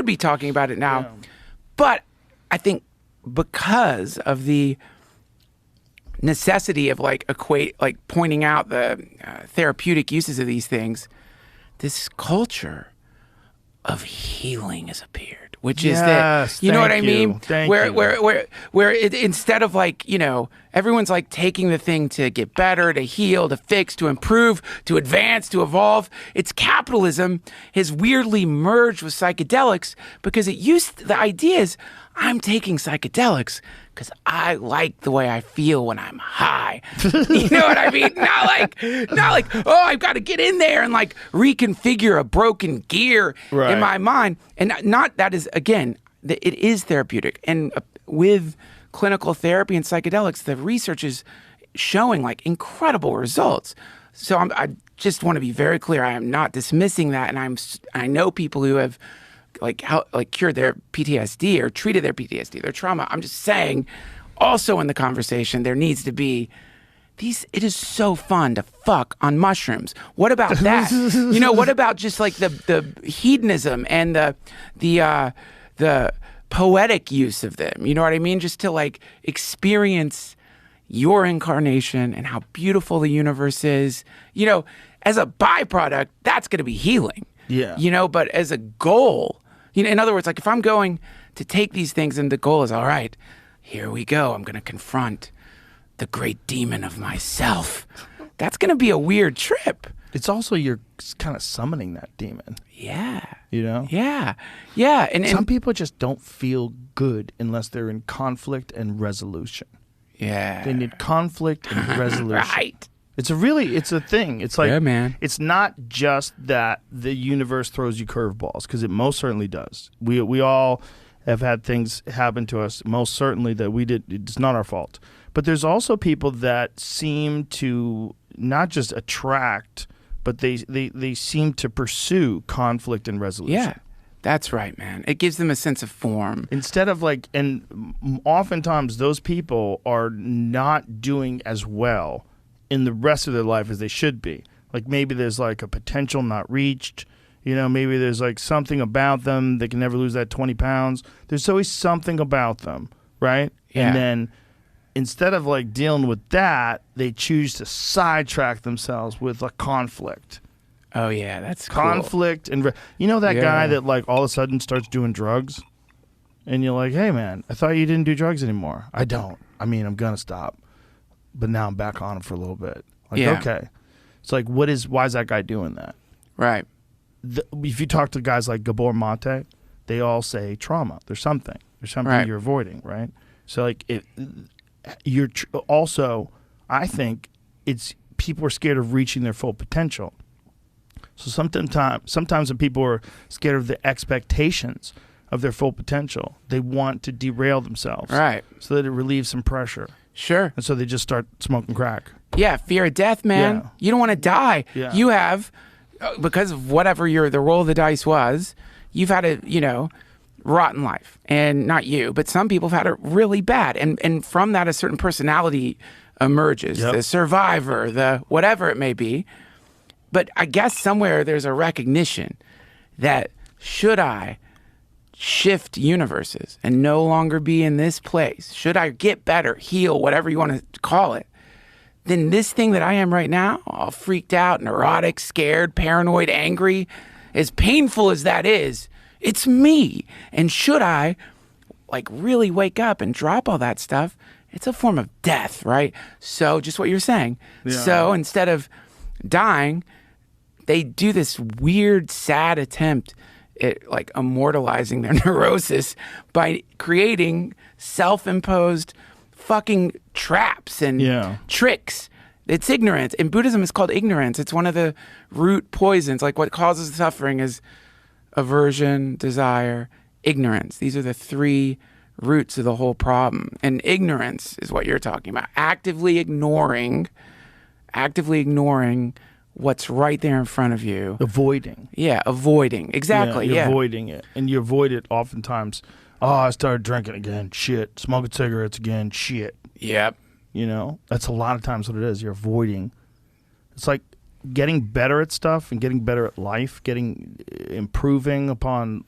be talking about it now. Yeah. But I think because of the necessity of like pointing out the therapeutic uses of these things, this culture of healing has appeared, which is that, you know what I mean? Where instead of like, you know, everyone's like taking the thing to get better, to heal, to fix, to improve, to advance, to evolve. It's capitalism has weirdly merged with psychedelics because the idea is I'm taking psychedelics because I like the way I feel when I'm high. You know what I mean? Not like, oh, I've got to get in there and like reconfigure a broken gear in my mind. And not that is, again, it is therapeutic. And with clinical therapy and psychedelics, the research is showing like incredible results. So I just want to be very clear. I am not dismissing that. And I know people who have cured their PTSD or treated their PTSD, their trauma. I'm just saying, also in the conversation, there needs to be it is so fun to fuck on mushrooms. What about that? You know, what about just like the hedonism and the poetic use of them? You know what I mean? Just to like experience your incarnation and how beautiful the universe is. You know, as a byproduct, that's going to be healing. Yeah. You know, but as a goal, you know, in other words, like if I'm going to take these things and the goal is, all right, here we go. I'm going to confront the great demon of myself. That's going to be a weird trip. It's also you're kind of summoning that demon. Yeah. You know? Yeah. Yeah. And some people just don't feel good unless they're in conflict and resolution. Yeah. They need conflict and resolution. Right. It's a thing. It's like, yeah, man. It's not just that the universe throws you curveballs, because it most certainly does. We all have had things happen to us, most certainly that we did. It's not our fault. But there's also people that seem to not just attract, but they seem to pursue conflict and resolution. Yeah, that's right, man. It gives them a sense of form. Instead of like, and oftentimes those people are not doing as well in the rest of their life as they should be. Like maybe there's like a potential not reached. You know, maybe there's like something about them. They can never lose that 20 pounds. There's always something about them, right? Yeah. And then instead of like dealing with that, they choose to sidetrack themselves with a conflict. Oh yeah, that's conflict. Cool. And you know that guy that like all of a sudden starts doing drugs, and you're like, hey man, I thought you didn't do drugs anymore. I don't. I mean, I'm gonna stop, but now I'm back on it for a little bit. Like, okay, it's like, why is that guy doing that? Right. If you talk to guys like Gabor Mate, they all say trauma. There's something right. You're avoiding, right? So like you're also, I think it's people are scared of reaching their full potential. So sometimes when people are scared of the expectations of their full potential, they want to derail themselves, right? So that it relieves some pressure. Sure. And so they just start smoking crack. Yeah, fear of death, man. Yeah. You don't want to die. Yeah. You have, because of whatever the roll of the dice was, you've had a rotten life, and not you, but some people have had it really bad, and from that a certain personality emerges. Yep. The survivor, the whatever it may be. But I guess somewhere there's a recognition that should I shift universes and no longer be in this place, should I get better, heal, whatever you want to call it, then this thing that I am right now, all freaked out, neurotic, scared, paranoid, angry, as painful as that is, it's me. And should I like really wake up and drop all that stuff, it's a form of death, right? So just what you're saying. Yeah. So instead of dying, they do this weird, sad attempt at like immortalizing their neurosis by creating self-imposed fucking traps and tricks. It's ignorance. In Buddhism, it's called ignorance. It's one of the root poisons. Like what causes suffering is aversion, desire, ignorance. These are the three roots of the whole problem. And ignorance is what you're talking about. Actively ignoring what's right there in front of you. Avoiding. Yeah, avoiding. Exactly. You're avoiding it. And you avoid it oftentimes. Oh, I started drinking again. Shit. Smoking cigarettes again. Shit. Yep. You know, that's a lot of times what it is. You're avoiding. It's like getting better at stuff and getting better at life, improving upon